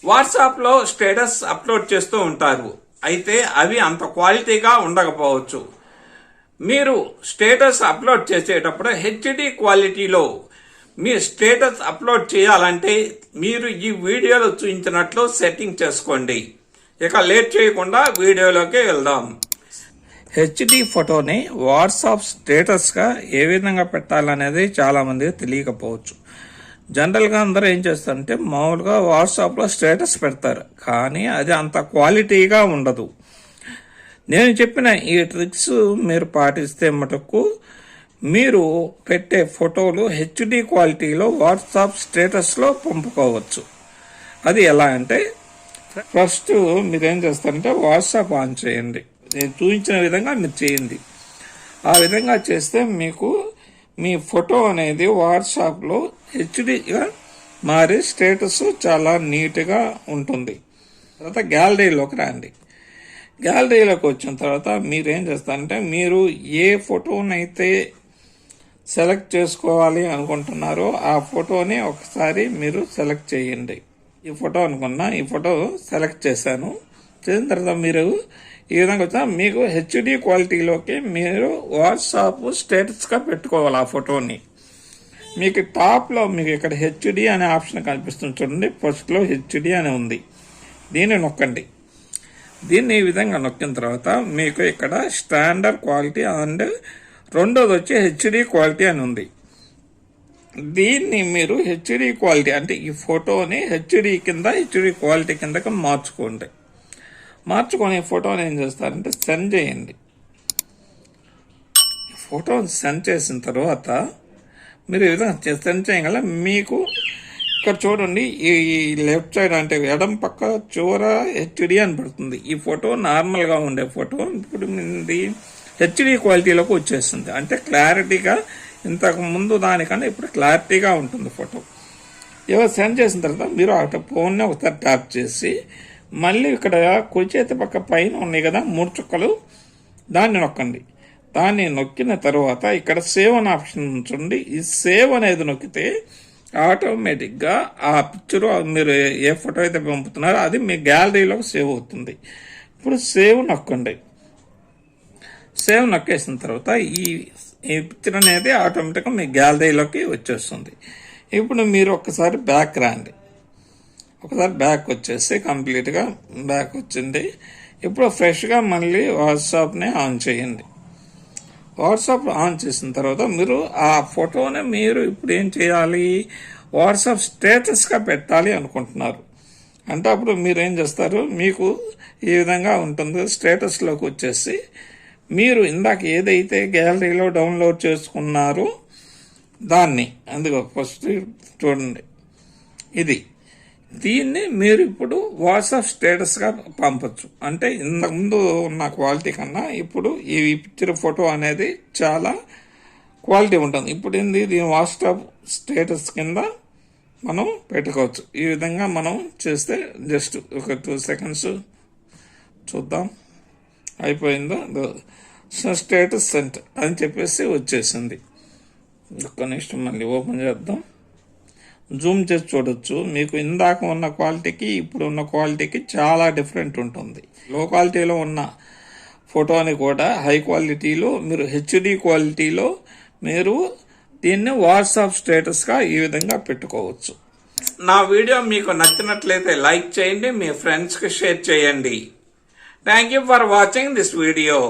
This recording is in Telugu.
వాట్సాప్లో స్టేటస్ అప్లోడ్ చేస్తూ ఉంటారు. అయితే అవి అంత క్వాలిటీగా ఉండకపోవచ్చు. మీరు స్టేటస్ అప్లోడ్ చేసేటప్పుడు హెచ్డి క్వాలిటీలో మీ స్టేటస్ అప్లోడ్ చేయాలంటే మీరు ఈ వీడియోలో చూపించినట్లు సెట్టింగ్ చేసుకోండి. ఇక లేట్ చేయకుండా వీడియోలోకి వెళ్దాం. హెచ్డి ఫోటోని వాట్సాప్ స్టేటస్గా ఏ విధంగా పెట్టాలనేది చాలామందికి తెలియకపోవచ్చు. జనరల్గా అందరూ ఏం చేస్తారంటే మామూలుగా వాట్సాప్లో స్టేటస్ పెడతారు, కానీ అది అంత క్వాలిటీగా ఉండదు. నేను చెప్పిన ఈ ట్రిక్స్ మీరు పాటిస్తే మటుకు మీరు పెట్టే ఫోటోలు హెచ్డి క్వాలిటీలో వాట్సాప్ స్టేటస్లో పంపుకోవచ్చు. అది ఎలా అంటే ఫస్ట్ మీరేం చేస్తారంటే వాట్సాప్ ఆన్ చేయండి. నేను చూపించిన విధంగా మీరు చేయండి. ఆ విధంగా చేస్తే మీకు మీ ఫోటో అనేది వాట్సాప్లో హెచ్డిగా మారి స్టేటస్ చాలా నీట్గా ఉంటుంది. తర్వాత గ్యాలరీలోకి రండి. గ్యాలరీలోకి వచ్చిన తర్వాత మీరేం చేస్తారంటే మీరు ఏ ఫోటోనైతే సెలెక్ట్ చేసుకోవాలి అనుకుంటున్నారో ఆ ఫోటోని ఒకసారి మీరు సెలెక్ట్ చేయండి. ఈ ఫోటో అనుకున్నా, ఈ ఫోటో సెలెక్ట్ చేశాను. చేసిన తర్వాత మీరు ఈ విధంగా వచ్చా మీకు హెచ్డి క్వాలిటీలోకి మీరు వాట్సాప్ స్టేటస్గా పెట్టుకోవాలి ఆ ఫోటోని. మీకు టాప్లో మీకు ఇక్కడ హెచ్డి అనే ఆప్షన్ కనిపిస్తుంది చూడండి, ఫస్ట్లో హెచ్డి అని ఉంది. దీన్ని నొక్కండి. దీన్ని ఈ విధంగా నొక్కిన తర్వాత మీకు ఇక్కడ స్టాండర్డ్ క్వాలిటీ అండ్ రెండోది వచ్చి హెచ్డి క్వాలిటీ అని ఉంది. దీన్ని మీరు హెచ్డి క్వాలిటీ అంటే ఈ ఫోటోని హెచ్డి కింద హెచ్డి క్వాలిటీ కిందకి మార్చుకోండి. మార్చుకొని ఫోటోని ఏం చేస్తారంటే సెండ్ చేయండి. ఫోటోని సెండ్ చేసిన తర్వాత మీరు ఈ విధంగా సెండ్ చేయగల మీకు ఇక్కడ చూడండి ఈ లెఫ్ట్ సైడ్ అంటే ఎడం పక్క చివర హెచ్డి అని పడుతుంది. ఈ ఫోటో నార్మల్గా ఉండే ఫోటో ఇప్పుడు ఇది హెచ్డి క్వాలిటీలోకి వచ్చేస్తుంది. అంటే క్లారిటీగా ఇంతకు ముందు దానికన్నా ఇప్పుడు క్లారిటీగా ఉంటుంది ఫోటో. ఎవరు సెండ్ చేసిన తర్వాత మీరు అటు ఫోన్ని ఒకసారి ట్యాప్ చేసి మళ్ళీ ఇక్కడ కుడి చేతి పక్క పైన ఉన్నాయి కదా 3 చుక్కలు, దాన్ని నొక్కండి. దాన్ని నొక్కిన తర్వాత ఇక్కడ సేవ్ అనే ఆప్షన్ ఉంచండి. ఈ సేవ్ అనేది నొక్కితే ఆటోమేటిక్గా ఆ పిక్చర్ మీరు ఏ ఫోటో అయితే పంపుతున్నారో అది మీ గ్యాలరీలోకి సేవ్ అవుతుంది. ఇప్పుడు సేవ్ నొక్కండి. సేవ్ నొక్కేసిన తర్వాత ఈ పిక్చర్ అనేది ఆటోమేటిక్గా మీ గ్యాలరీలోకి వచ్చేస్తుంది. ఇప్పుడు మీరు ఒక్కసారి బ్యాక్ రండి. ఒకసారి బ్యాక్ వచ్చేసి కంప్లీట్గా బ్యాక్ వచ్చింది. ఇప్పుడు ఫ్రెష్గా మళ్ళీ వాట్సాప్ని ఆన్ చేయండి. వాట్సాప్ ఆన్ చేసిన తర్వాత మీరు ఆ ఫోటోని మీరు ఇప్పుడు ఏం చేయాలి, వాట్సాప్ స్టేటస్గా పెట్టాలి అనుకుంటున్నారు. అంటే అప్పుడు మీరు ఏం చేస్తారు, మీకు ఈ విధంగా ఉంటుంది. స్టేటస్లోకి వచ్చేసి మీరు ఇందాక ఏదైతే గ్యాలరీలో డౌన్లోడ్ చేసుకున్నారో దాన్ని అందులో ఫస్ట్ చూడండి, దీన్ని మీరు ఇప్పుడు వాట్సాప్ స్టేటస్గా పంపచ్చు. అంటే ఇంతకుముందు ఉన్న క్వాలిటీ కన్నా ఇప్పుడు ఈ పిక్చర్ ఫోటో అనేది చాలా క్వాలిటీ ఉంటుంది. ఇప్పుడు దీని వాట్సాప్ స్టేటస్ కింద మనం పెట్టుకోవచ్చు. ఈ విధంగా మనం చేస్తే జస్ట్ ఒక 2 seconds చూద్దాం, అయిపోయిందో. స్టేటస్ సెంట్ అని చెప్పేసి వచ్చేసింది. ఒక్క నిమిషం మళ్ళీ ఓపెన్ చేద్దాం. జూమ్ చేసి చూడొచ్చు. మీకు ఇందాక ఉన్న క్వాలిటీకి ఇప్పుడు ఉన్న క్వాలిటీకి చాలా డిఫరెంట్ ఉంటుంది. లో క్వాలిటీలో ఉన్న ఫోటోని కూడా హై క్వాలిటీలో మీరు హెచ్డి క్వాలిటీలో మీరు దీన్ని వాట్సాప్ స్టేటస్గా ఈ విధంగా పెట్టుకోవచ్చు. నా వీడియో మీకు నచ్చినట్లయితే లైక్ చేయండి, మీ ఫ్రెండ్స్కి షేర్ చేయండి. Thank you for watching this video.